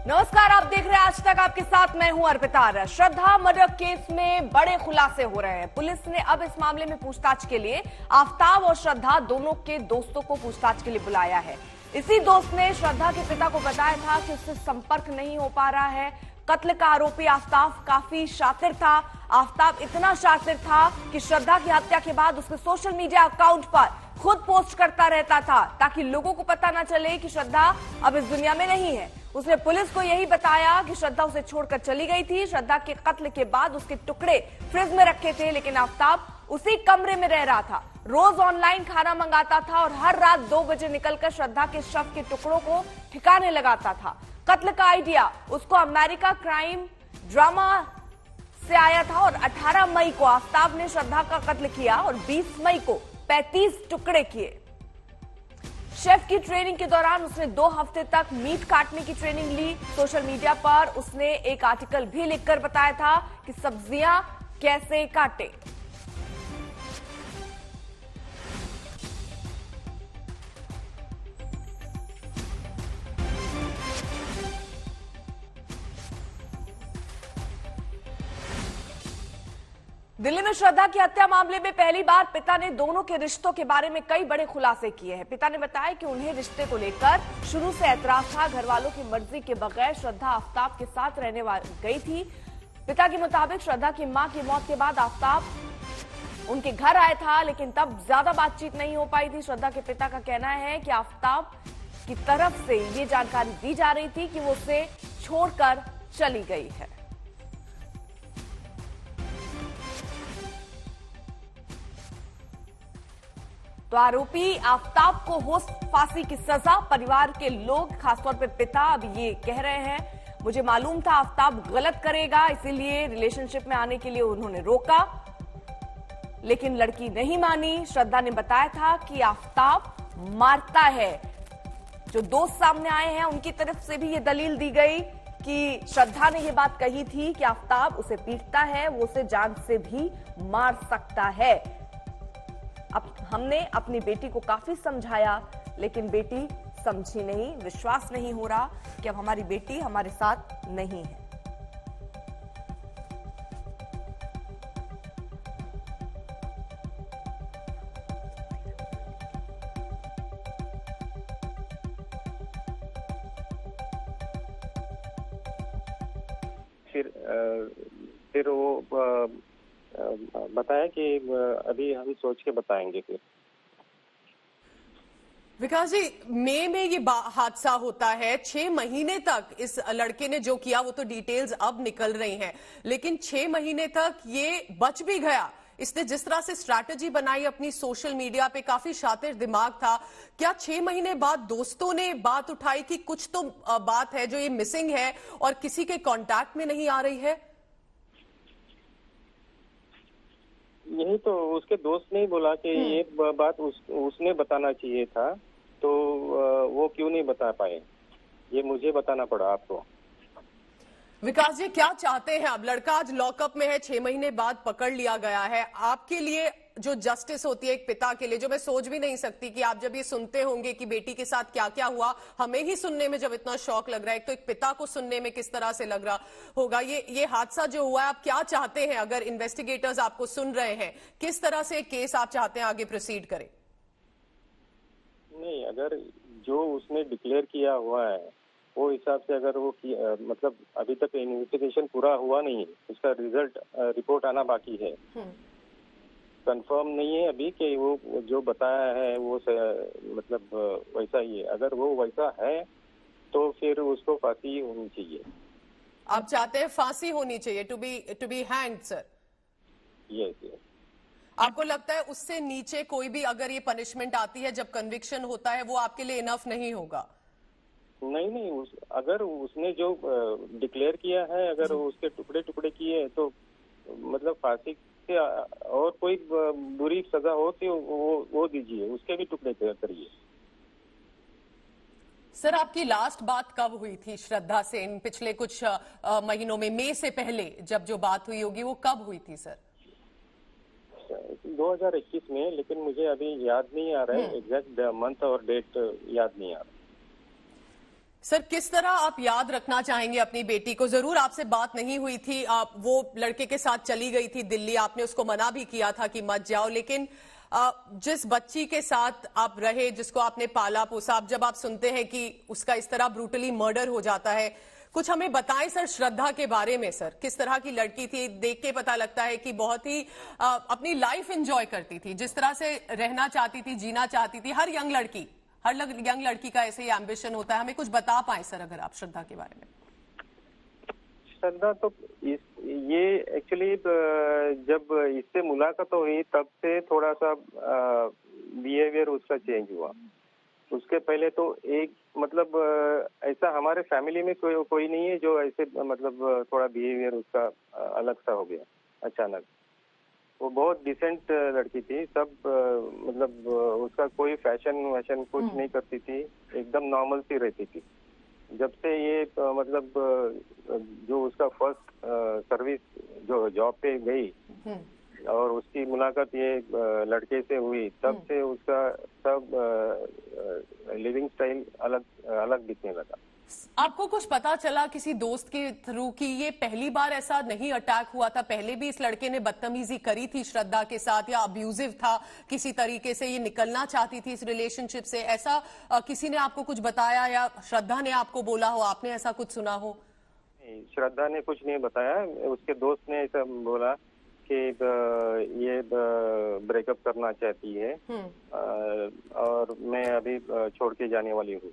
नमस्कार, आप देख रहे हैं आज तक, आपके साथ मैं हूं अर्पिता। श्रद्धा मर्डर केस में बड़े खुलासे हो रहे हैं। पुलिस ने अब इस मामले में पूछताछ के लिए आफताब और श्रद्धा दोनों के दोस्तों को पूछताछ के लिए बुलाया है। इसी दोस्त ने श्रद्धा के पिता को बताया था कि उससे संपर्क नहीं हो पा रहा है। कत्ल का आरोपी आफताब काफी शातिर था। आफताब इतना शातिर था कि श्रद्धा की हत्या के बाद उसके सोशल मीडिया अकाउंट पर खुद पोस्ट करता रहता था ताकि लोगों को पता ना चले कि श्रद्धा अब इस दुनिया में नहीं है। उसने पुलिस को यही बताया कि श्रद्धा उसे छोड़कर चली गई थी। श्रद्धा के कत्ल के बाद उसके टुकड़े फ्रिज में रखे थे, लेकिन आफताब उसी कमरे में रह रहा था। रोज ऑनलाइन खाना मंगाता था और हर रात 2 बजे निकलकर श्रद्धा के शव के टुकड़ों को ठिकाने लगाता था। कत्ल का आइडिया उसको अमेरिका क्राइम ड्रामा से आया था और 18 मई को आफताब ने श्रद्धा का कत्ल किया और 20 मई को 35 टुकड़े किए। शेफ की ट्रेनिंग के दौरान उसने 2 हफ्ते तक मीट काटने की ट्रेनिंग ली। सोशल मीडिया पर उसने एक आर्टिकल भी लिखकर बताया था कि सब्जियां कैसे काटे। दिल्ली में श्रद्धा की हत्या मामले में पहली बार पिता ने दोनों के रिश्तों के बारे में कई बड़े खुलासे किए हैं। पिता ने बताया कि उन्हें रिश्ते को लेकर शुरू से ऐतराज था। घर वालों की मर्जी के बगैर श्रद्धा आफताब के साथ रहने गई थी। पिता के मुताबिक श्रद्धा की मां की मौत के बाद आफताब उनके घर आया था, लेकिन तब ज्यादा बातचीत नहीं हो पाई थी। श्रद्धा के पिता का कहना है कि आफताब की तरफ से ये जानकारी दी जा रही थी कि वो उसे छोड़कर चली गई है। तो आरोपी आफताब को हो फांसी की सजा। परिवार के लोग, खासतौर पर पिता, अब ये कह रहे हैं मुझे मालूम था आफताब गलत करेगा, इसीलिए रिलेशनशिप में आने के लिए उन्होंने रोका, लेकिन लड़की नहीं मानी। श्रद्धा ने बताया था कि आफताब मारता है। जो दोस्त सामने आए हैं उनकी तरफ से भी ये दलील दी गई कि श्रद्धा ने ये बात कही थी कि आफताब उसे पीटता है, वो उसे जान से भी मार सकता है। अब हमने अपनी बेटी को काफी समझाया, लेकिन बेटी समझी नहीं। विश्वास नहीं हो रहा कि अब हमारी बेटी हमारे साथ नहीं है। फिर वो बताया कि अभी हम सोच के बताएंगे। फिर विकास जी, मई में ये हादसा होता है। 6 महीने तक इस लड़के ने जो किया वो तो डिटेल्स अब निकल रही हैं, लेकिन 6 महीने तक ये बच भी गया। इसने जिस तरह से स्ट्रैटेजी बनाई अपनी सोशल मीडिया पे, काफी शातिर दिमाग था। क्या 6 महीने बाद दोस्तों ने बात उठाई कि कुछ तो बात है जो ये मिसिंग है और किसी के कांटेक्ट में नहीं आ रही है? यही तो उसके दोस्त ने ही बोला कि ये बात उसने बताना चाहिए था, तो वो क्यों नहीं बता पाए, ये मुझे बताना पड़ा आपको। विकास जी, क्या चाहते हैं अब? लड़का आज लॉकअप में है, 6 महीने बाद पकड़ लिया गया है। आपके लिए जो जस्टिस होती है एक पिता के लिए, जो मैं सोच भी नहीं सकती कि आप जब ये सुनते होंगे कि बेटी के साथ क्या क्या हुआ, हमें ही सुनने में जब इतना शौक लग रहा है, तो एक पिता को सुनने में किस तरह से लग रहा होगा। ये हादसा जो हुआ है, आप क्या चाहते हैं? अगर इन्वेस्टिगेटर्स आपको सुन रहे हैं, किस तरह से केस आप चाहते हैं आगे प्रोसीड करें? नहीं, अगर जो उसने डिक्लेयर किया हुआ है वो हिसाब से अगर वो मतलब अभी तक इन्वेस्टिगेशन पूरा हुआ नहीं, उसका रिजल्ट रिपोर्ट आना बाकी है। कंफर्म नहीं है अभी कि वो जो बताया है वो मतलब वैसा ही है। अगर वो वैसा है तो फिर उसको फांसी होनी चाहिए। आप चाहते हैं फांसी होनी चाहिए, to be hanged, sir? Yes. आपको लगता है उससे नीचे कोई भी अगर ये पनिशमेंट आती है, जब कन्विक्शन होता है, वो आपके लिए इनफ नहीं होगा? नहीं, अगर उसने जो डिक्लेयर किया है, अगर उसके टुकड़े टुकड़े किए तो मतलब फांसी से और कोई बुरी सजा हो तो वो दीजिए, उसके भी टुकड़े करिए। सर, आपकी लास्ट बात कब हुई थी श्रद्धा से? इन पिछले कुछ महीनों में, मई से पहले जब जो बात हुई होगी, वो कब हुई थी सर? 2021 में, लेकिन मुझे अभी याद नहीं आ रहा है एग्जैक्ट मंथ और डेट, याद नहीं आ रहा। सर, किस तरह आप याद रखना चाहेंगे अपनी बेटी को? जरूर आपसे बात नहीं हुई थी, आप वो लड़के के साथ चली गई थी दिल्ली, आपने उसको मना भी किया था कि मत जाओ, लेकिन जिस बच्ची के साथ आप रहे, जिसको आपने पाला पोसा, जब आप सुनते हैं कि उसका इस तरह ब्रूटली मर्डर हो जाता है, कुछ हमें बताएं सर श्रद्धा के बारे में। सर, किस तरह की लड़की थी? देख के पता लगता है कि बहुत ही अपनी लाइफ एंजॉय करती थी, जिस तरह से रहना चाहती थी, जीना चाहती थी। हर यंग लड़की का ऐसे ही एम्बिशन होता है। हमें कुछ बता पाए सर अगर आप श्रद्धा के बारे में। श्रद्धा तो ये एक्चुअली जब इससे मुलाकात हुई तब से थोड़ा सा बिहेवियर उसका चेंज हुआ। उसके पहले तो एक मतलब ऐसा हमारे फैमिली में कोई नहीं है जो ऐसे मतलब थोड़ा बिहेवियर उसका अलग सा हो गया अचानक। वो बहुत डिसेंट लड़की थी, सब मतलब उसका कोई फैशन वैशन कुछ नहीं करती थी, एकदम नॉर्मल सी रहती थी। जब से ये मतलब जो उसका फर्स्ट सर्विस जो जॉब पे गई और उसकी मुलाकात ये लड़के से हुई, तब से उसका सब लिविंग स्टाइल अलग दिखने लगा। आपको कुछ पता चला किसी दोस्त के थ्रू कि ये पहली बार ऐसा नहीं अटैक हुआ था? पहले भी इस लड़के ने बदतमीजी करी थी श्रद्धा के साथ, या अब्यूजिव था किसी तरीके से, ये निकलना चाहती थी इस रिलेशनशिप से? ऐसा किसी ने आपको कुछ बताया या श्रद्धा ने आपको बोला हो, आपने ऐसा कुछ सुना हो? श्रद्धा ने कुछ नहीं बताया, उसके दोस्त ने ऐसा बोला कि ये ब्रेकअप करना चाहती है और मैं अभी छोड़ के जाने वाली हूँ।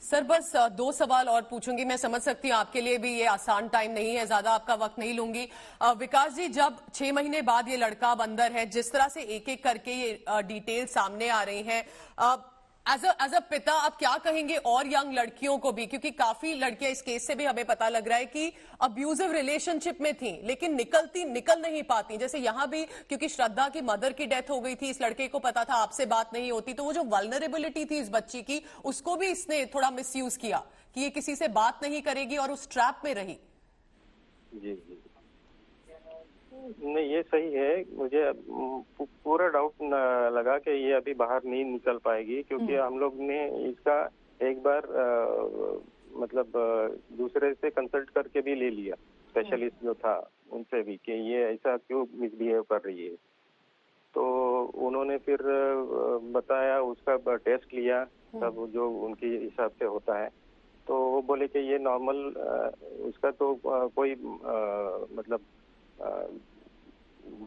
सर, बस 2 सवाल और पूछूंगी। मैं समझ सकती हूँ आपके लिए भी ये आसान टाइम नहीं है, ज्यादा आपका वक्त नहीं लूंगी। विकास जी, जब 6 महीने बाद ये लड़का अब अंदर है, जिस तरह से एक एक करके ये डिटेल सामने आ रही हैं, एज अ पिता आप क्या कहेंगे और यंग लड़कियों को भी? क्योंकि काफी लड़कियां इस केस से भी हमें पता लग रहा है कि अब्यूजिव रिलेशनशिप में थी लेकिन निकल नहीं पाती। जैसे यहां भी, क्योंकि श्रद्धा की मदर की डेथ हो गई थी, इस लड़के को पता था आपसे बात नहीं होती, तो वो जो वल्नरेबिलिटी थी इस बच्ची की, उसको भी इसने थोड़ा मिसयूज किया कि ये किसी से बात नहीं करेगी और उस ट्रैप में रही। जी जी, नहीं ये सही है। मुझे पूरा डाउट लगा कि ये अभी बाहर नहीं निकल पाएगी, क्योंकि हम लोग ने इसका एक बार मतलब दूसरे से कंसल्ट करके भी ले लिया, स्पेशलिस्ट जो था उनसे भी, कि ये ऐसा क्यों मिसबिहेव कर रही है। तो उन्होंने फिर बताया, उसका टेस्ट लिया, सब जो उनके हिसाब से होता है, तो वो बोले कि ये नॉर्मल उसका तो कोई मतलब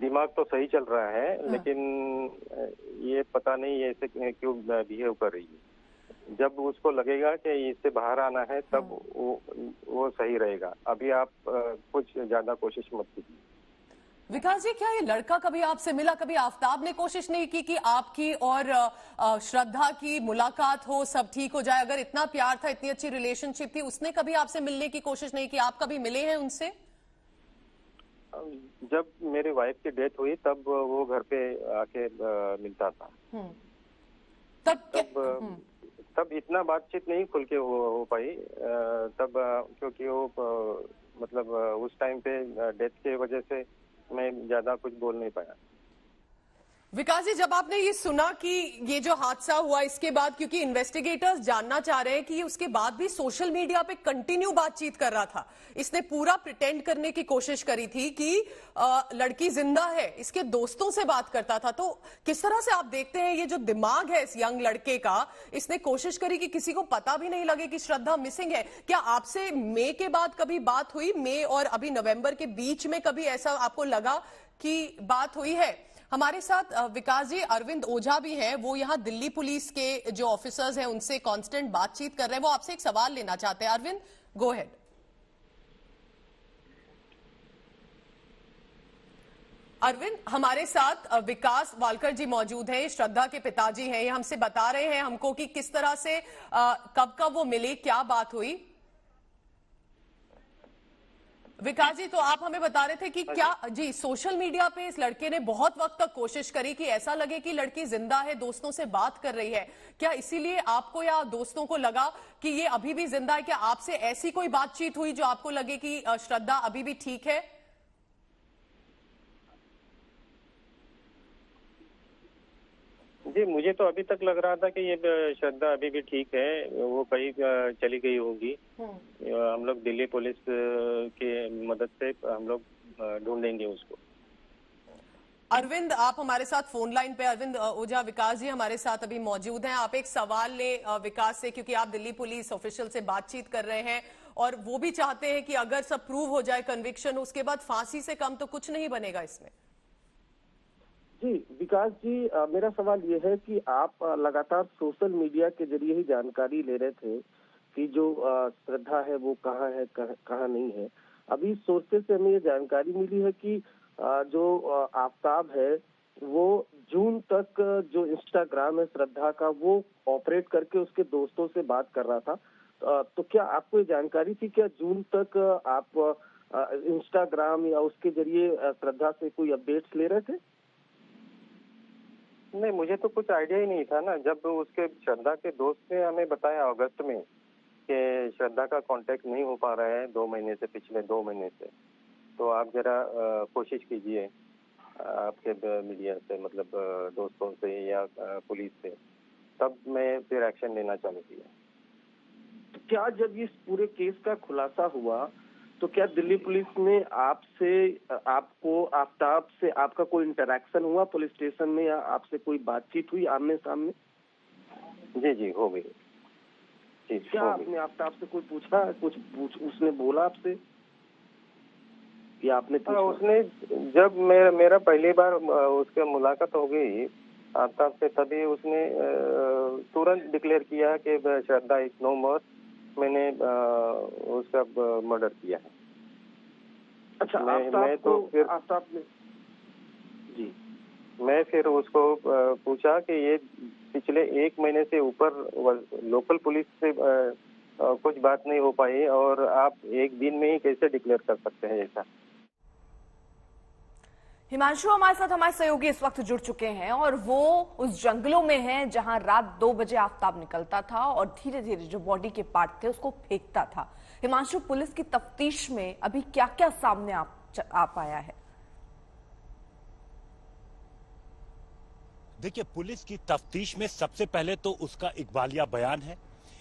दिमाग तो सही चल रहा है, लेकिन ये पता नहीं ऐसे क्यों बिहेव कर रही है। जब उसको लगेगा कि इससे बाहर आना है तब वो सही रहेगा। अभी आप कुछ ज्यादा कोशिश मत कीजिए। विकास जी, क्या ये लड़का कभी आपसे मिला? कभी आफताब ने कोशिश नहीं की कि आपकी और श्रद्धा की मुलाकात हो, सब ठीक हो जाए? अगर इतना प्यार था, इतनी अच्छी रिलेशनशिप थी, उसने कभी आपसे मिलने की कोशिश नहीं की? आप कभी मिले हैं उनसे? जब मेरी वाइफ की डेथ हुई तब वो घर पे आके मिलता था। तब इतना बातचीत नहीं खुल के हो पाई तब, क्योंकि वो मतलब उस टाइम पे डेथ के वजह से मैं ज्यादा कुछ बोल नहीं पाया। विकास जी, जब आपने ये सुना कि ये जो हादसा हुआ, इसके बाद, क्योंकि इन्वेस्टिगेटर्स जानना चाह रहे हैं कि ये उसके बाद भी सोशल मीडिया पे कंटिन्यू बातचीत कर रहा था, इसने पूरा प्रिटेंड करने की कोशिश करी थी कि लड़की जिंदा है, इसके दोस्तों से बात करता था, तो किस तरह से आप देखते हैं ये जो दिमाग है इस यंग लड़के का? इसने कोशिश करी कि किसी को पता भी नहीं लगे कि श्रद्धा मिसिंग है। क्या आपसे मई के बाद कभी बात हुई? मई और अभी नवंबर के बीच में कभी ऐसा आपको लगा कि बात हुई है? हमारे साथ विकास जी अरविंद ओझा भी हैं, वो यहाँ दिल्ली पुलिस के जो ऑफिसर्स हैं उनसे कांस्टेंट बातचीत कर रहे हैं। वो आपसे एक सवाल लेना चाहते हैं। Arvind, go ahead. अरविंद, हमारे साथ विकास वालकर जी मौजूद हैं, श्रद्धा के पिताजी हैं। ये हमसे बता रहे हैं हमको कि किस तरह से कब वो मिले, क्या बात हुई। विकास जी, तो आप हमें बता रहे थे कि क्या जी सोशल मीडिया पे इस लड़के ने बहुत वक्त तक कोशिश करी कि ऐसा लगे कि लड़की जिंदा है, दोस्तों से बात कर रही है। क्या इसीलिए आपको या दोस्तों को लगा कि ये अभी भी जिंदा है? क्या आपसे ऐसी कोई बातचीत हुई जो आपको लगे कि श्रद्धा अभी भी ठीक है? जी, मुझे तो अभी तक लग रहा था कि ये श्रद्धा अभी भी ठीक है, वो कहीं चली गई होगी। हम लोग दिल्ली पुलिस की मदद से हम लोग ढूंढेंगे उसको। अरविंद, आप हमारे साथ फोन लाइन पे, अरविंद ओझा, विकास जी हमारे साथ अभी मौजूद हैं। आप एक सवाल लें विकास से, क्योंकि आप दिल्ली पुलिस ऑफिशियल से बातचीत कर रहे हैं और वो भी चाहते हैं कि अगर सब प्रूव हो जाए, कन्विक्शन, उसके बाद फांसी से कम तो कुछ नहीं बनेगा इसमें। जी विकास जी, मेरा सवाल ये है कि आप लगातार सोशल मीडिया के जरिए ही जानकारी ले रहे थे कि जो श्रद्धा है वो कहाँ है, कहाँ नहीं है। अभी सोर्सेज से हमें ये जानकारी मिली है कि जो आफताब है वो जून तक जो इंस्टाग्राम है श्रद्धा का वो ऑपरेट करके उसके दोस्तों से बात कर रहा था। तो क्या आपको ये जानकारी थी, क्या जून तक आप इंस्टाग्राम या उसके जरिए श्रद्धा से कोई अपडेट्स ले रहे थे? नहीं, मुझे तो कुछ आइडिया ही नहीं था ना। जब उसके श्रद्धा के दोस्त ने हमें बताया अगस्त में कि श्रद्धा का कांटेक्ट नहीं हो पा रहा है 2 महीने से, पिछले 2 महीने से, तो आप जरा कोशिश कीजिए आपके मीडिया से, मतलब दोस्तों से या पुलिस से। तब मैं फिर एक्शन लेना चालू किया। तो क्या जब इस पूरे केस का खुलासा हुआ तो क्या दिल्ली पुलिस में आपको आफताब से आपका कोई इंटरेक्शन हुआ पुलिस स्टेशन में, या आपसे कोई बातचीत हुई आमने सामने? जी हो गई। क्या आपने आफताब से कोई पूछा, उसने बोला आपसे या आपने पूछा? उसने, जब मेरा पहली बार उसके मुलाकात हो गई आफताब से, तभी उसने तुरंत डिक्लेयर किया कि श्रद्धा इज नो मोर, मैंने उसका मर्डर किया है। अच्छा, आफताब ने जी, मैं फिर उसको पूछा कि ये पिछले 1 महीने से ऊपर लोकल पुलिस से कुछ बात नहीं हो पाई और आप एक दिन में ही कैसे डिक्लेयर कर सकते हैं ऐसा? हिमांशु हमारे साथ, हमारे सहयोगी इस वक्त जुड़ चुके हैं और वो उस जंगलों में हैं जहां रात 2 बजे आफताब निकलता था और धीरे धीरे जो बॉडी के पार्ट थे उसको फेंकता था। हिमांशु, पुलिस की तफ्तीश में अभी क्या क्या सामने आ पाया है? देखिए, पुलिस की तफ्तीश में सबसे पहले तो उसका इकबालिया बयान है।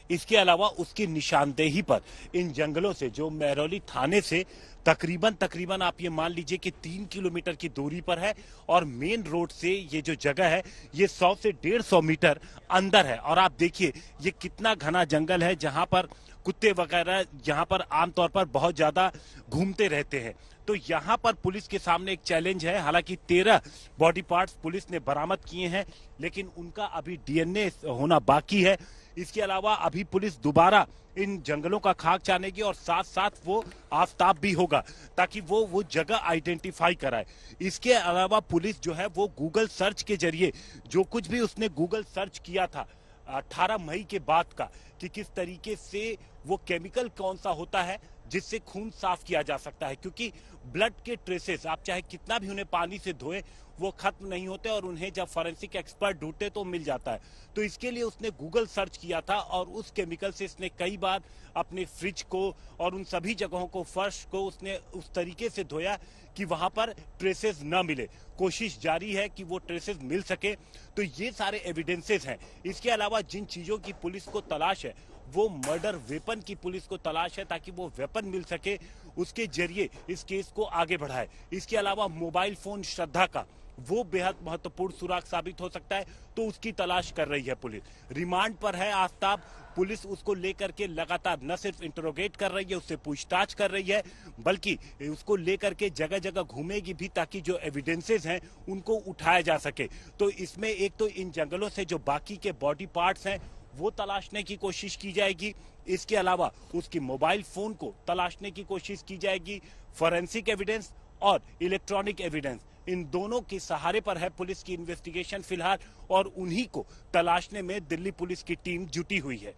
इसके अलावा उसकी निशानदेही पर इन जंगलों से, जो महरौली थाने से तकरीबन आप ये मान लीजिए कि 3 किलोमीटर की दूरी पर है और मेन रोड से ये जो जगह है ये 100 से 150 मीटर अंदर है। और आप देखिए ये कितना घना जंगल है, जहां पर कुत्ते वगैरह यहाँ पर आमतौर पर बहुत ज्यादा घूमते रहते हैं। तो यहाँ पर पुलिस के सामने एक चैलेंज है। हालांकि 13 बॉडी पार्ट्स पुलिस ने बरामद किए हैं, लेकिन उनका अभी डीएनए होना बाकी है। इसके अलावा अभी पुलिस दोबारा इन जंगलों का खाक छानेगी और साथ साथ वो आफताब भी होगा ताकि वो जगह आइडेंटिफाई कराए। इसके अलावा पुलिस जो है वो गूगल सर्च के जरिए, जो कुछ भी उसने गूगल सर्च किया था 18 मई के बाद का, कि किस तरीके से वो केमिकल कौन सा होता है जिससे खून साफ किया जा सकता है, क्योंकि ब्लड के ट्रेसेस आप चाहे कितना भी उन्हें पानी से धोए वो खत्म नहीं होते और उन्हें जब फॉरेंसिक एक्सपर्ट ढूंढते तो मिल जाता है। तो इसके लिए उसने गूगल सर्च किया था और उस केमिकल से इसने कई बार अपने फ्रिज को और उन सभी जगहों को, फर्श को उसने उस तरीके से धोया कि वहां पर ट्रेसेस न मिले। कोशिश जारी है कि वो ट्रेसेस मिल सके। तो ये सारे एविडेंसेस हैं। इसके अलावा जिन चीजों की पुलिस को तलाश है वो मर्डर वेपन की पुलिस को तलाश है, ताकि वो वेपन मिल सके, उसके जरिए इस केस को आगे बढ़ाए। इसके अलावा मोबाइल फोन श्रद्धा का, वो बेहद महत्वपूर्ण सुराग साबित हो सकता है, तो उसकी तलाश कर रही है पुलिस। रिमांड पर है आफताब, पुलिस उसको लेकर के लगातार न सिर्फ इंटरोगेट कर रही है, उससे पूछताछ कर रही है, बल्कि उसको लेकर के जगह जगह घूमेगी भी ताकि जो एविडेंसेस हैं उनको उठाया जा सके। तो इसमें एक तो इन जंगलों से जो बाकी के बॉडी पार्ट्स हैं वो तलाशने की कोशिश की जाएगी। इसके अलावा उसकी मोबाइल फोन को तलाशने की कोशिश की जाएगी। फॉरेंसिक एविडेंस और इलेक्ट्रॉनिक एविडेंस, इन दोनों के सहारे पर है पुलिस की इन्वेस्टिगेशन फिलहाल, और उन्हीं को तलाशने में दिल्ली पुलिस की टीम जुटी हुई है।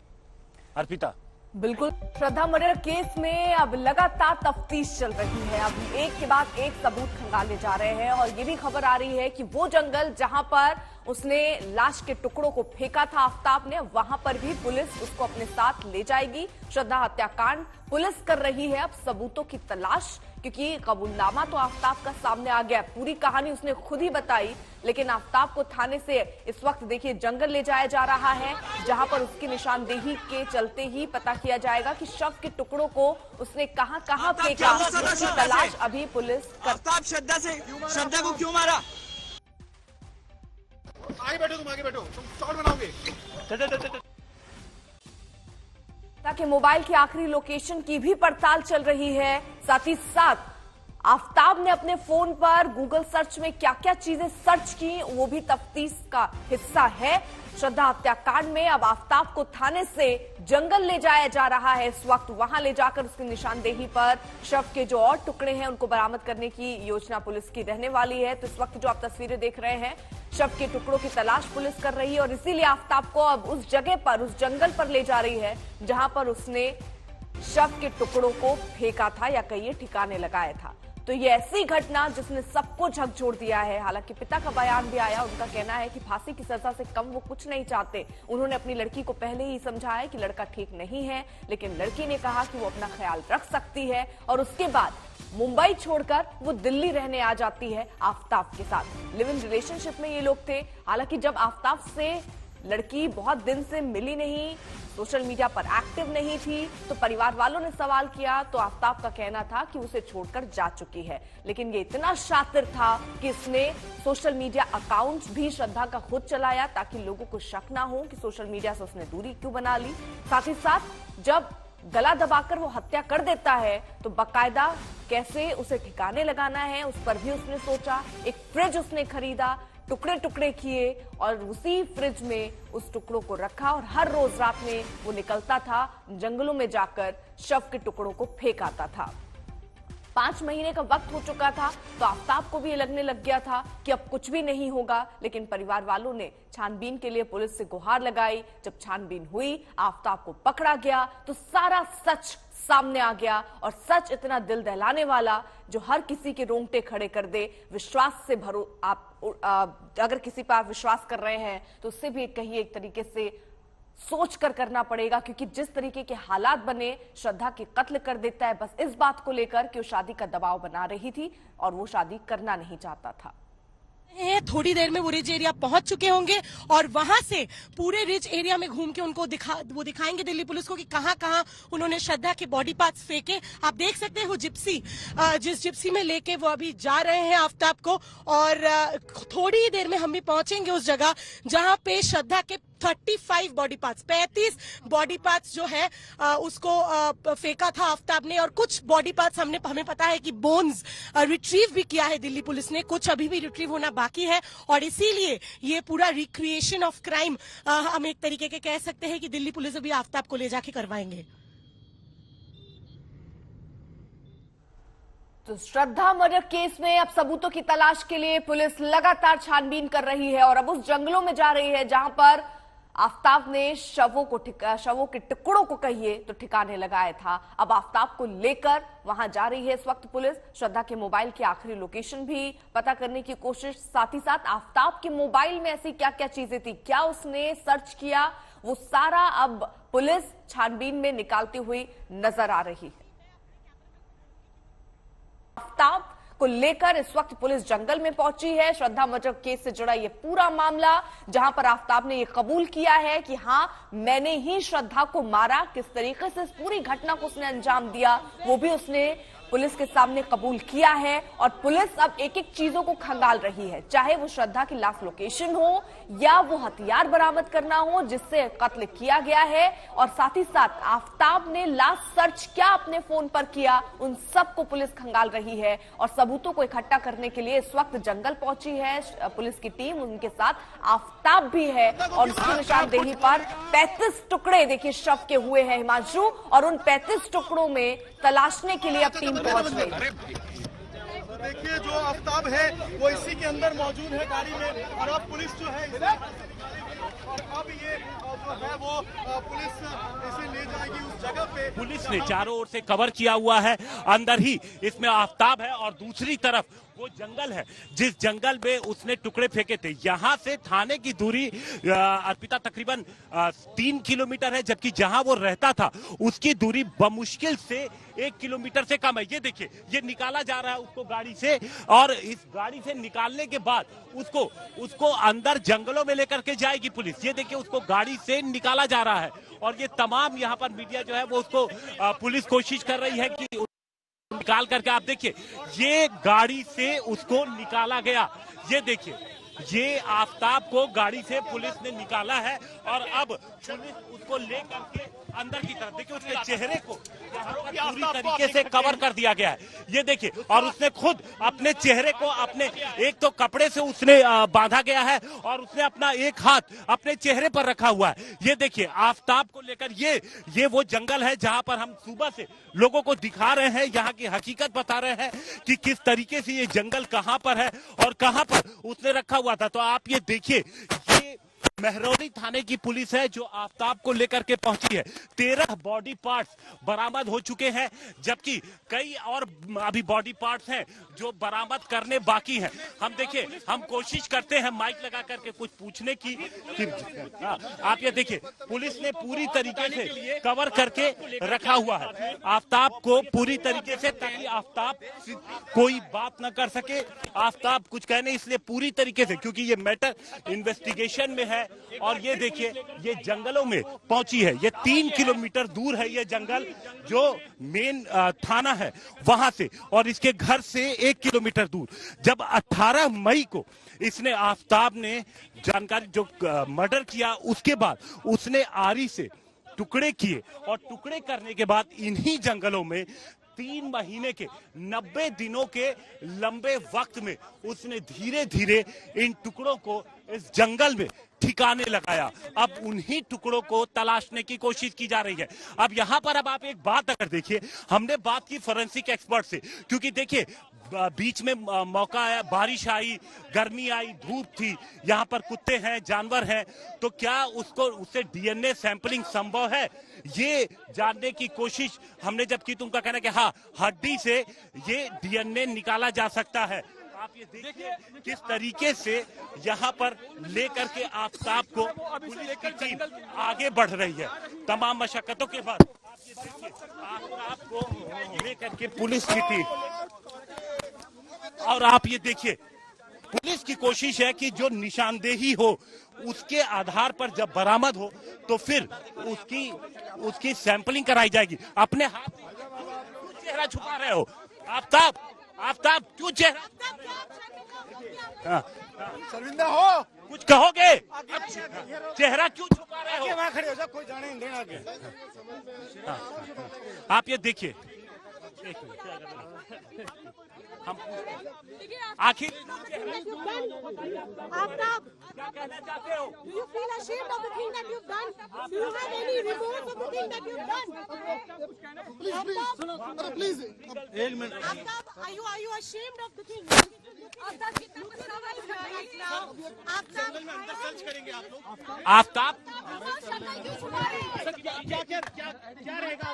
अर्पिता। बिल्कुल, श्रद्धा मर्डर केस में अब लगातार तफ्तीश चल रही है। अब एक के बाद एक सबूत खंगाले जा रहे हैं और ये भी खबर आ रही है कि वो जंगल जहां पर उसने लाश के टुकड़ों को फेंका था आफ्ताब ने, वहां पर भी पुलिस उसको अपने साथ ले जाएगी। श्रद्धा हत्याकांड पुलिस कर रही है अब सबूतों की तलाश, क्योंकि कबूलनामा तो आफ्ताब का सामने आ गया, पूरी कहानी उसने खुद ही बताई, लेकिन आफ्ताब को थाने से इस वक्त देखिए जंगल ले जाया जा रहा है, जहां पर उसकी निशानदेही के चलते ही पता किया जाएगा कि शव के टुकड़ों को उसने कहां फेंका, इसकी तलाश अभी पुलिस आफ्ताब श्रद्धा को क्यों मारा? आगे बैठो, तुम आगे बैठो, तुम शॉट बनाओगे। ताकि मोबाइल की आखिरी लोकेशन की भी पड़ताल चल रही है, साथ ही साथ आफ्ताब ने अपने फोन पर गूगल सर्च में क्या क्या चीजें सर्च की वो भी तफ्तीश का हिस्सा है। श्रद्धा हत्याकांड में अब आफ्ताब को थाने से जंगल ले जाया जा रहा है, इस वक्त वहां ले जाकर उसकी निशानदेही पर शव के जो और टुकड़े हैं उनको बरामद करने की योजना पुलिस की रहने वाली है। तो इस वक्त जो आप तस्वीरें देख रहे हैं, शव के टुकड़ों की तलाश पुलिस कर रही है और इसीलिए आफ्ताब को अब उस जगह पर, उस जंगल पर ले जा रही है जहां पर उसने शव के टुकड़ों को फेंका था या कहिए ठिकाने लगाया था। तो ये ऐसी घटना जिसने सबको झकझोर दिया है। हालांकि पिता का बयान भी आया, उनका कहना है कि फांसी की सजा से कम वो कुछ नहीं चाहते। उन्होंने अपनी लड़की को पहले ही समझाया कि लड़का ठीक नहीं है, लेकिन लड़की ने कहा कि वो अपना ख्याल रख सकती है और उसके बाद मुंबई छोड़कर वो दिल्ली रहने आ जाती है आफ्ताब के साथ। लिव इन रिलेशनशिप में ये लोग थे। हालांकि जब आफ्ताब से लड़की बहुत दिन से मिली नहीं, सोशल मीडिया पर एक्टिव नहीं थी, तो परिवार वालों ने सवाल किया तो आफ्ताब का कहना था कि उसे छोड़कर जा चुकी है। लेकिन ये इतना शातिर था कि इसने सोशल मीडिया अकाउंट्स भी श्रद्धा का खुद चलाया ताकि लोगों को शक ना हो कि सोशल मीडिया से उसने दूरी क्यों बना ली। साथ ही साथ जब गला दबाकर वो हत्या कर देता है तो बाकायदा कैसे उसे ठिकाने लगाना है उस पर भी उसने सोचा। एक फ्रिज उसने खरीदा, टुकड़े टुकड़े किए और उसी फ्रिज में उस टुकड़ों को रखा और हर रोज रात में वो निकलता था, जंगलों में जाकर शव के टुकड़ों को फेंक आता था। 5 महीने का वक्त हो चुका था तो आफ्ताब को भी ये लगने लग गया था कि अब कुछ भी नहीं होगा, लेकिन परिवार वालों ने छानबीन के लिए पुलिस से गुहार लगाई। जब छानबीन हुई, आफ्ताब को पकड़ा गया तो सारा सच सामने आ गया और सच इतना दिल दहलाने वाला जो हर किसी के रोंगटे खड़े कर दे। विश्वास से भरो आप अगर किसी पर आप विश्वास कर रहे हैं तो उससे भी कहिए एक तरीके से सोच कर करना पड़ेगा, क्योंकि जिस तरीके के हालात बने, श्रद्धा की कत्ल कर देता है बस इस बात को लेकर कि वो शादी का दबाव बना रही थी और वो शादी करना नहीं चाहता था। थोड़ी देर में वो रिज एरिया पहुंच चुके होंगे और वहां से पूरे रिज एरिया में घूम के उनको दिखाएंगे दिल्ली पुलिस को कि कहां कहां उन्होंने श्रद्धा के बॉडी पार्ट्स फेंके। आप देख सकते हैं वो जिप्सी, जिस जिप्सी में लेके वो अभी जा रहे हैं आफ्ताब को, और थोड़ी ही देर में हम भी पहुंचेंगे उस जगह जहां पे श्रद्धा के 35 बॉडी पार्ट्स, 35 बॉडी पार्ट्स जो है उसको फेंका था आफ्ताब ने। और कुछ बॉडी पार्ट्स हमें पता है कि बोन्स रिट्रीव भी किया है दिल्ली पुलिस ने, कुछ अभी भी रिट्रीव होना बाकी है और इसीलिए ये पूरा रिक्रिएशन ऑफ क्राइम हम एक तरीके के कह सकते हैं कि दिल्ली पुलिस अभी आफ्ताब को ले जाके करवाएंगे। तो श्रद्धा मर्डर केस में अब सबूतों की तलाश के लिए पुलिस लगातार छानबीन कर रही है और अब उस जंगलों में जा रही है जहां पर आफ्ताब ने शवों के टुकड़ों को कहिए तो ठिकाने लगाया था। अब आफ्ताब को लेकर वहां जा रही है इस वक्त पुलिस। श्रद्धा के मोबाइल की आखिरी लोकेशन भी पता करने की कोशिश, साथ ही साथ आफ्ताब के मोबाइल में ऐसी क्या क्या चीजें थी, क्या उसने सर्च किया, वो सारा अब पुलिस छानबीन में निकालती हुई नजर आ रही है। आफ्ताब को लेकर इस वक्त पुलिस जंगल में पहुंची है। श्रद्धा मर्डर केस से जुड़ा ये पूरा मामला जहां पर आफ्ताब ने ये कबूल किया है कि हां मैंने ही श्रद्धा को मारा। किस तरीके से इस पूरी घटना को उसने अंजाम दिया वो भी उसने पुलिस के सामने कबूल किया है और पुलिस अब एक एक चीजों को खंगाल रही है, चाहे वो श्रद्धा की लास्ट लोकेशन हो या वो हथियार बरामद करना हो जिससे कत्ल किया गया है, और साथ ही साथ आफ्ताब ने लास्ट सर्च क्या अपने फोन पर किया, उन सबको पुलिस खंगाल रही है और सबूतों को इकट्ठा करने के लिए इस वक्त जंगल पहुंची है पुलिस की टीम। उनके साथ आफ्ताब भी है और उसकी निशानदेही पर 35 टुकड़े देखिए शव के हुए हैं हिमांशु, और उन 35 टुकड़ों में तलाशने के लिए अब टीम पहुंच गई। देखिए जो आफ्ताब है वो इसी के अंदर मौजूद है गाड़ी में और अब पुलिस जो है और अब ये जो है वो पुलिस इसे ले जाएगी उस जगह पे। पुलिस ने चारों ओर से कवर किया हुआ है, अंदर ही इसमें आफ्ताब है और दूसरी तरफ वो जंगल है जिस जंगल में उसने टुकड़े फेंके थे। यहाँ से थाने की दूरी अर्पिता तकरीबन 3 किलोमीटर है, जबकि जहाँ वो रहता था उसकी दूरी बमुश्किल से 1 किलोमीटर से कम है। ये देखिए, ये निकाला जा रहा है उसको गाड़ी से, और इस गाड़ी से निकालने के बाद उसको अंदर जंगलों में लेकर के जाएगी पुलिस। ये देखिए, उसको गाड़ी से निकाला जा रहा है और ये तमाम यहाँ पर मीडिया जो है वो उसको पुलिस कोशिश कर रही है कि निकाल करके, आप देखिए ये गाड़ी से उसको निकाला गया। ये देखिए, ये आफ्ताब को गाड़ी से पुलिस ने निकाला है और अब पुलिस उसको लेकर के अंदर की तरफ, देखिए उसके चेहरे को पूरी तरीके से कवर कर दिया गया है। ये देखिए, और उसने खुद अपने चेहरे को अपने एक तो कपड़े से उसने बांधा गया है और उसने अपना एक हाथ अपने चेहरे पर रखा हुआ है। ये देखिए, आफ्ताब को लेकर ये वो जंगल है जहां पर हम सुबह से लोगों को दिखा रहे हैं, यहाँ की हकीकत बता रहे हैं कि किस तरीके से ये जंगल कहां पर है और कहां पर उसने रखा हुआ था। तो आप ये देखिए, ये महरौली थाने की पुलिस है जो आफ्ताब को लेकर के पहुंची है। 13 बॉडी पार्ट्स बरामद हो चुके हैं, जबकि कई और अभी बॉडी पार्ट्स हैं जो बरामद करने बाकी हैं। हम देखिए, हम कोशिश करते हैं माइक लगा करके कुछ पूछने की आप ये देखिए, पुलिस ने पूरी तरीके से कवर करके रखा हुआ है आफ्ताब को पूरी तरीके से, ताकि आफ्ताब कोई बात न कर सके, आफ्ताब कुछ कहने, इसलिए पूरी तरीके से, क्योंकि ये मैटर इन्वेस्टिगेशन में है। और ये देखिए, ये जंगलों में पहुंची है। ये 3 किलोमीटर दूर है ये जंगल, जो मेन थाना है वहां से, और इसके घर से 1 किलोमीटर दूर। जब 18 मई को इसने आफ्ताब ने जानकारी जो मर्डर किया, उसके बाद उसने आरी से टुकड़े किए और टुकड़े करने के बाद इन्हीं जंगलों में 3 महीने के 90 दिनों के लंबे वक्त में उसने धीरे धीरे इन टुकड़ों को इस जंगल में ठिकाने लगाया। अब उन्हीं टुकड़ों को तलाशने की कोशिश की जा रही है। अब यहाँ पर अब आप एक बात अगर देखिए, हमने बात की फोरेंसिक एक्सपर्ट से, क्योंकि देखिए बीच में मौका आया, बारिश आई, गर्मी आई, धूप थी, यहाँ पर कुत्ते हैं, जानवर हैं, तो क्या उससे डीएनए सैंपलिंग संभव है, ये जानने की कोशिश हमने जब की तो उनका कहना कि हाँ, हड्डी से ये डीएनए निकाला जा सकता है। आप ये देखिए किस तरीके से यहाँ पर लेकर के आफ्ताब को पुलिस की टीम आगे बढ़ रही है तमाम मशक्कतों के बाद। आप ये देखिए, आफ्ताब को लेकर के पुलिस की टीम, और आप ये देखिए पुलिस की कोशिश है कि जो निशानदेही हो उसके आधार पर जब बरामद हो तो फिर उसकी सैंपलिंग कराई जाएगी। अपने हाथ क्यों चेहरा छुपा रहे हो आफ्ताब, क्यों चेहरा? शर्मिंदा हो, कुछ कहोगे? चेहरा क्यों छुपा रहे हो? वहाँ खड़े हो जाओ, कोई जाने नहीं आगे। आप ये देखिए, हम आखिर आफ्ताब, क्या कहना चाहते हो? do you feel ashamed of the thing that you've done? Do you have any remorse of the thing that you've done? Please एक minute. Aftab, are you ashamed of the thing? Aftab, कितना पछतावा है right now? आफ्ताब, अंदर search करेंगे आप लोग। आफ्ताब क्या रहेगा?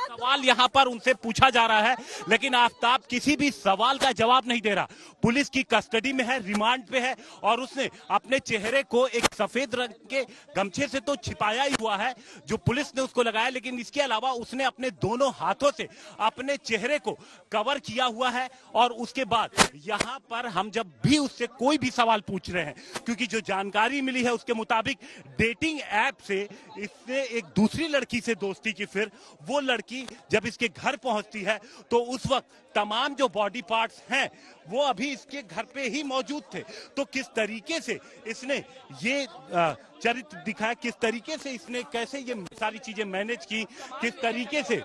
सवाल यहाँ पर उनसे पूछा जा रहा है, लेकिन आफ्ताब किसी भी सवाल का जवाब नहीं दे रहा। पुलिस की कस्टडी में है, रिमांड पे है, और उसने अपने चेहरे को एक सफेद रंग के गमछे से तो छिपाया ही हुआ है जो पुलिस ने उसको लगाया, लेकिन इसके अलावा उसने अपने दोनों हाथों से अपने चेहरे को कवर किया हुआ है। और उसके बाद यहाँ पर हम जब भी उससे कोई भी सवाल पूछ रहे हैं, क्योंकि जो जानकारी मिली है उसके मुताबिक डेटिंग ऐप से इसने एक दूसरी लड़की से दोस्ती की, फिर वो लड़की जब इसके घर पहुंचती है तो उस वक्त तमाम जो बॉडी पार्ट्स हैं वो अभी इसके घर पे ही मौजूद थे। तो किस तरीके से इसने ये चरित्र दिखाया, किस तरीके से इसने कैसे ये सारी चीजें मैनेज की, किस तरीके से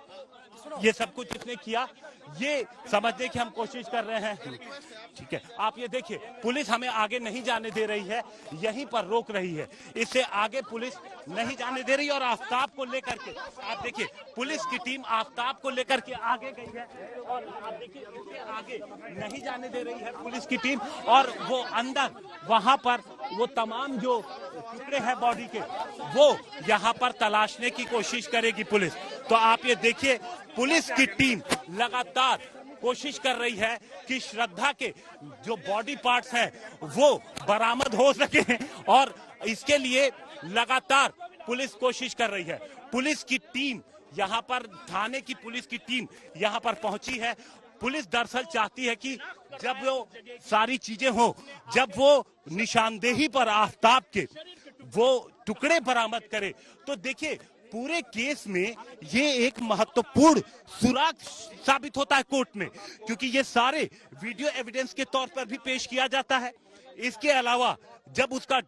ये सब कुछ इसने किया, ये समझने की हम कोशिश कर रहे हैं। ठीक है, आप ये देखिए, पुलिस हमें आगे नहीं जाने दे रही है, यहीं पर रोक रही है, इससे आगे पुलिस नहीं जाने दे रही। और आफ्ताब को लेकर के आप देखिए, पुलिस की टीम आफ्ताब को लेकर के आगे गई है और आप देखिए इसके आगे नहीं जाने दे रही है पुलिस की टीम। और वो अंदर वहां पर वो तमाम जो टुकड़े हैं बॉडी के, वो यहाँ पर तलाशने की कोशिश करेगी पुलिस। तो आप ये देखिए, पुलिस की टीम लगातार कोशिश कर रही है कि श्रद्धा के जो बॉडी पार्ट्स हैं वो बरामद हो सके, और इसके लिए लगातार पुलिस कोशिश कर रही है। पुलिस की टीम यहाँ पर, थाने की पुलिस की टीम यहाँ पर पहुंची है। पुलिस दरअसल चाहती है कि जब वो सारी चीजें हो, जब वो निशानदेही पर आफ्ताब के वो टुकड़े बरामद करे, तो देखिए पूरे केस में ये एक महत्वपूर्ण सुराग साबित होता है कोर्ट में, क्योंकि ये सारे वीडियो एविडेंस के तौर पर भी पेश किया जाता है। इसके अलावा जब उसका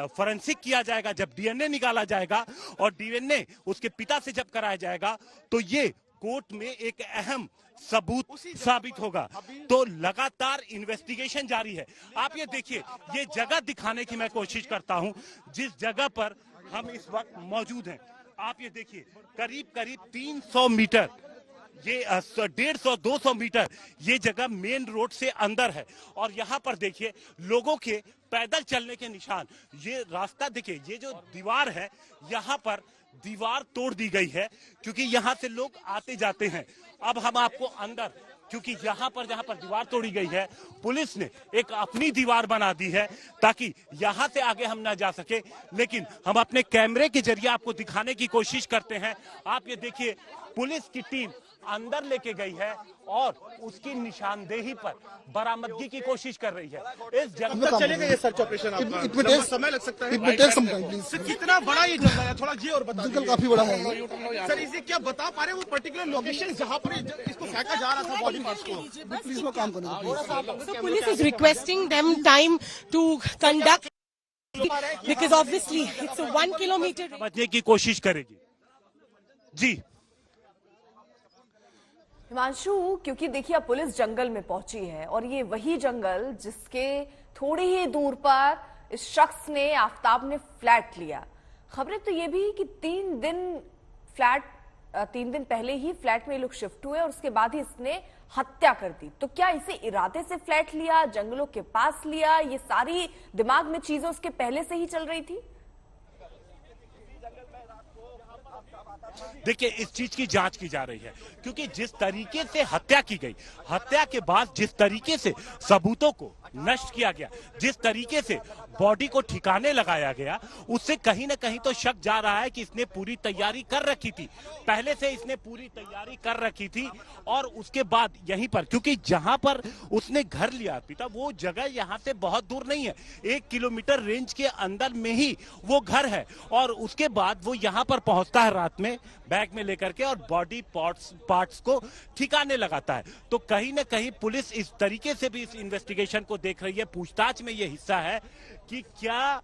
फॉरेंसिक किया जाएगा, जब डीएनए निकाला जाएगा और डीएनए उसके पिता से जब कराया जाएगा, तो ये कोर्ट में एक अहम सबूत साबित होगा। तो लगातार इन्वेस्टिगेशन जारी है। आप ये देखिए, ये जगह दिखाने की मैं कोशिश करता हूं जिस जगह पर हम इस वक्त मौजूद हैं। आप ये देखिए, करीब करीब 300 मीटर, ये 150-200 मीटर ये जगह मेन रोड से अंदर है। और यहाँ पर देखिए लोगों के पैदल चलने के निशान, ये रास्ता देखिए, ये जो दीवार है यहाँ पर दीवार तोड़ दी गई है क्योंकि यहाँ से लोग आते जाते हैं। अब हम आपको अंदर, क्योंकि यहाँ पर जहाँ पर दीवार तोड़ी गई है, पुलिस ने एक अपनी दीवार बना दी है ताकि यहाँ से आगे हम ना जा सके, लेकिन हम अपने कैमरे के जरिए आपको दिखाने की कोशिश करते हैं। आप ये देखिए, पुलिस की टीम अंदर लेके गई है और उसकी निशानदेही पर बरामदगी की कोशिश कर रही है। इस जगह चलेगा ये सर्च ऑपरेशन, आपका समय लग सकता है। कितना बड़ा ये जंगल है, थोड़ा जी और बता दीजिए। काफी बड़ा है सर, इसे क्या बता पा रहे हैं वो पर्टिकुलर लोकेशन जहाँ पर इसको फेंका जा रहा था बॉडी पार्ट्स को? प्लीज वो काम करने। So police is requesting them time to conduct, because obviously it's a 1 kilometer. समझने की कोशिश करेगी। जी हिमांशु, क्योंकि देखिए अब पुलिस जंगल में पहुंची है और ये वही जंगल जिसके थोड़ी ही दूर पर इस शख्स ने, आफ्ताब ने फ्लैट लिया। खबरें तो ये भी कि 3 दिन पहले ही फ्लैट में लोग शिफ्ट हुए और उसके बाद ही इसने हत्या कर दी। तो क्या इसे इरादे से फ्लैट लिया, जंगलों के पास लिया, ये सारी दिमाग में चीजें उसके पहले से ही चल रही थी? देखिए, इस चीज की जांच की जा रही है, क्योंकि जिस तरीके से हत्या की गई, हत्या के बाद जिस तरीके से सबूतों को नष्ट किया गया, जिस तरीके से बॉडी को ठिकाने लगाया गया, उससे कहीं ना कहीं तो शक जा रहा है कि इसने पूरी तैयारी कर रखी थी, पहले से इसने पूरी तैयारी कर रखी थी। और उसके बाद यहीं पर, क्योंकि जहां पर उसने घर लिया पिता, वो जगह यहां से बहुत दूर नहीं है, 1 किलोमीटर रेंज के अंदर में ही वो घर है। और उसके बाद वो यहां पर पहुंचता है रात में बैग में लेकर के और बॉडी पार्ट्स को ठिकाने लगाता है। तो कहीं ना कहीं पुलिस इस तरीके से भी इस इन्वेस्टिगेशन को देख रही है। पूछताछ में ये हिस्सा है कि क्या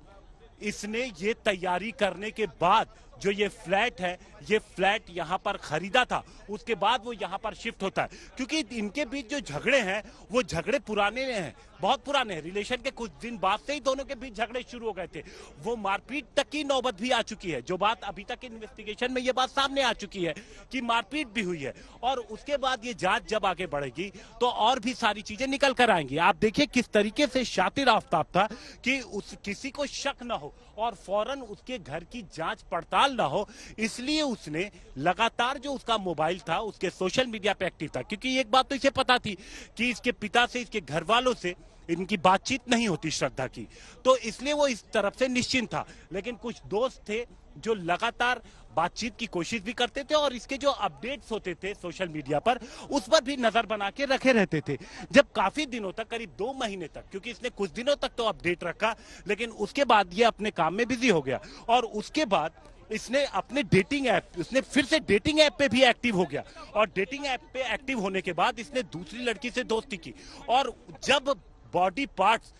इसने ये तैयारी करने के बाद जो ये फ्लैट है, ये फ्लैट यहाँ पर खरीदा था, उसके बाद वो यहाँ पर शिफ्ट होता है। क्योंकि इनके बीच जो झगड़े हैं वो झगड़े पुराने हैं, बहुत पुराने हैं। रिलेशन के कुछ दिन बाद से ही दोनों के बीच झगड़े शुरू हो गए थे। वो मारपीट तक की नौबत भी आ चुकी है, जो बात अभी तक इन्वेस्टिगेशन में ये बात सामने आ चुकी है कि मारपीट भी हुई है। और उसके बाद ये जांच जब आगे बढ़ेगी तो और भी सारी चीजें निकल कर आएंगी। आप देखिए किस तरीके से शातिर आफ्ताब था कि किसी को शक न हो और फौरन उसके घर की जांच पड़ताल ना हो, इसलिए उसने लगातार जो उसका मोबाइल था उसके सोशल मीडिया पे एक्टिव था। क्योंकि एक बात तो इसे पता थी कि इसके पिता से, इसके घर वालों से इनकी बातचीत नहीं होती श्रद्धा की, तो इसलिए वो इस तरफ से निश्चिंत था। लेकिन कुछ दोस्त थे जो लगातार बातचीत की कोशिश भी करते थे और इसके जो अपडेट्स होते थे सोशल मीडिया पर, उस पर भी नजर बना के रखे रहते थे। जब काफी दिनों तक, करीब 2 महीने तक, क्योंकि इसने कुछ दिनों तक तो अपडेट रखा, लेकिन उसके बाद ये अपने काम में बिजी हो गया। और उसके बाद इसने अपने डेटिंग ऐप, इसने फिर से डेटिंग ऐप पे भी एक्टिव हो गया। और डेटिंग ऐप पे एक्टिव होने के बाद इसने दूसरी लड़की से दोस्ती की। और जब बॉडी पार्ट्स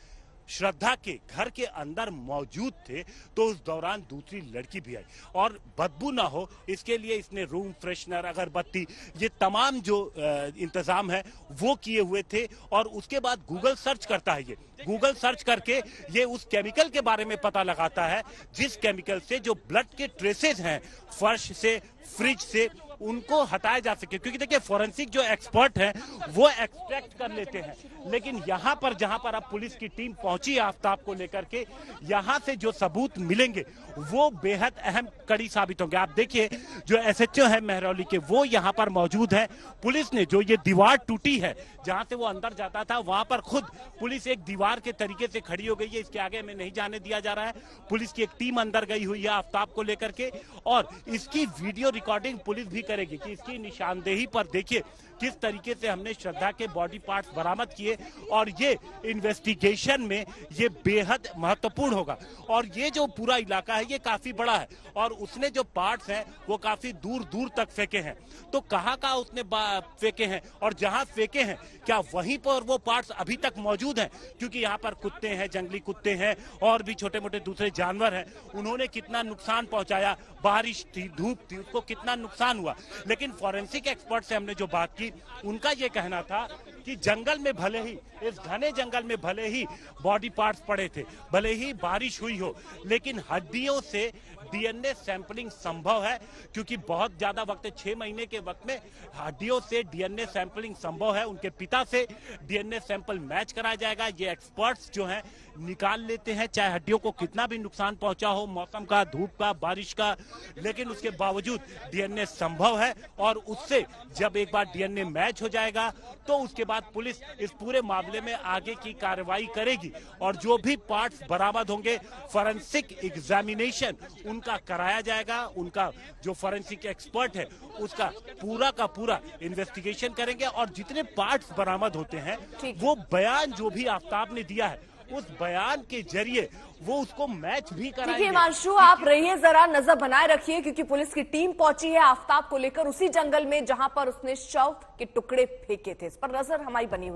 श्रद्धा के घर के अंदर मौजूद थे तो उस दौरान दूसरी लड़की भी आई और बदबू ना हो इसके लिए इसने रूम फ्रेशनर, अगरबत्ती, ये तमाम जो इंतजाम है वो किए हुए थे। और उसके बाद गूगल सर्च करता है, ये गूगल सर्च करके ये उस केमिकल के बारे में पता लगाता है जिस केमिकल से जो ब्लड के ट्रेसेस हैं फर्श से, फ्रिज से, उनको हटाया जा सके। क्योंकि देखिए फोरेंसिक जो एक्सपर्ट हैं वो एक्सट्रैक्ट कर लेते हैं, लेकिन यहाँ पर जहाँ पर अब पुलिस की टीम पहुंची आफ्ताब को लेकर के, यहाँ से जो सबूत मिलेंगे वो बेहद अहम कड़ी साबित होंगे। आप देखिए जो एसएचओ है महरौली के वो यहाँ पर मौजूद है। पुलिस ने जो ये दीवार टूटी है जहाँ से वो अंदर जाता था वहां पर खुद पुलिस एक दीवार के तरीके से खड़ी हो गई है, इसके आगे हमें नहीं जाने दिया जा रहा है। पुलिस की एक टीम अंदर गई हुई है आफ्ताब को लेकर के और इसकी वीडियो रिकॉर्डिंग पुलिस भी करेगी कि इसकी निशानदेही पर देखिए किस तरीके से हमने श्रद्धा के बॉडी पार्ट्स बरामद किए और ये इन्वेस्टिगेशन में ये बेहद महत्वपूर्ण होगा। और ये जो पूरा इलाका है ये काफी बड़ा है और उसने जो पार्ट्स हैं वो काफी दूर दूर तक फेंके हैं, तो कहाँ उसने फेंके हैं और जहां फेंके हैं क्या वहीं पर वो पार्ट्स अभी तक मौजूद हैं? क्योंकि यहाँ पर कुत्ते हैं, जंगली कुत्ते हैं और भी छोटे मोटे दूसरे जानवर हैं, उन्होंने कितना नुकसान पहुंचाया, बारिश थी, धूप थी, उसको कितना नुकसान हुआ। लेकिन फॉरेंसिक एक्सपर्ट से हमने जो बात की उनका ये कहना था कि जंगल में भले ही, इस घने जंगल में भले ही बॉडी पार्ट्स पड़े थे, भले ही बारिश हुई हो, लेकिन हड्डियों से डीएनए सैंपलिंग संभव है। क्योंकि बहुत ज्यादा वक्त है, 6 महीने के वक्त में हड्डियों से डीएनए सैंपलिंग संभव है। उनके पिता से डीएनए सैंपल मैच कराया जाएगा। ये एक्सपर्ट्स जो हैं निकाल लेते हैं, चाहे हड्डियों को कितना भी नुकसान पहुंचा हो, मौसम का, धूप का, बारिश का, लेकिन उसके बावजूद डीएनए संभव है। और उससे जब एक बार डीएनए मैच हो जाएगा तो उसके बाद पुलिस इस पूरे मामले में आगे की कार्रवाई करेगी और जो भी पार्ट्स बरामद होंगे फॉरेंसिक एग्जामिनेशन उनका कराया जाएगा। उनका जो फॉरेंसिक एक्सपर्ट है उसका पूरा का पूरा इन्वेस्टिगेशन करेंगे और जितने पार्ट्स बरामद होते हैं वो बयान जो भी आफ्ताब ने दिया है उस बयान के जरिए वो उसको मैच भी कराएंगे। हिमांशु आप रहिए, जरा नजर बनाए रखिए क्योंकि पुलिस की टीम पहुंची है आफ्ताब को लेकर उसी जंगल में जहां पर उसने शव के टुकड़े फेंके थे। इस पर नजर हमारी बनी हुई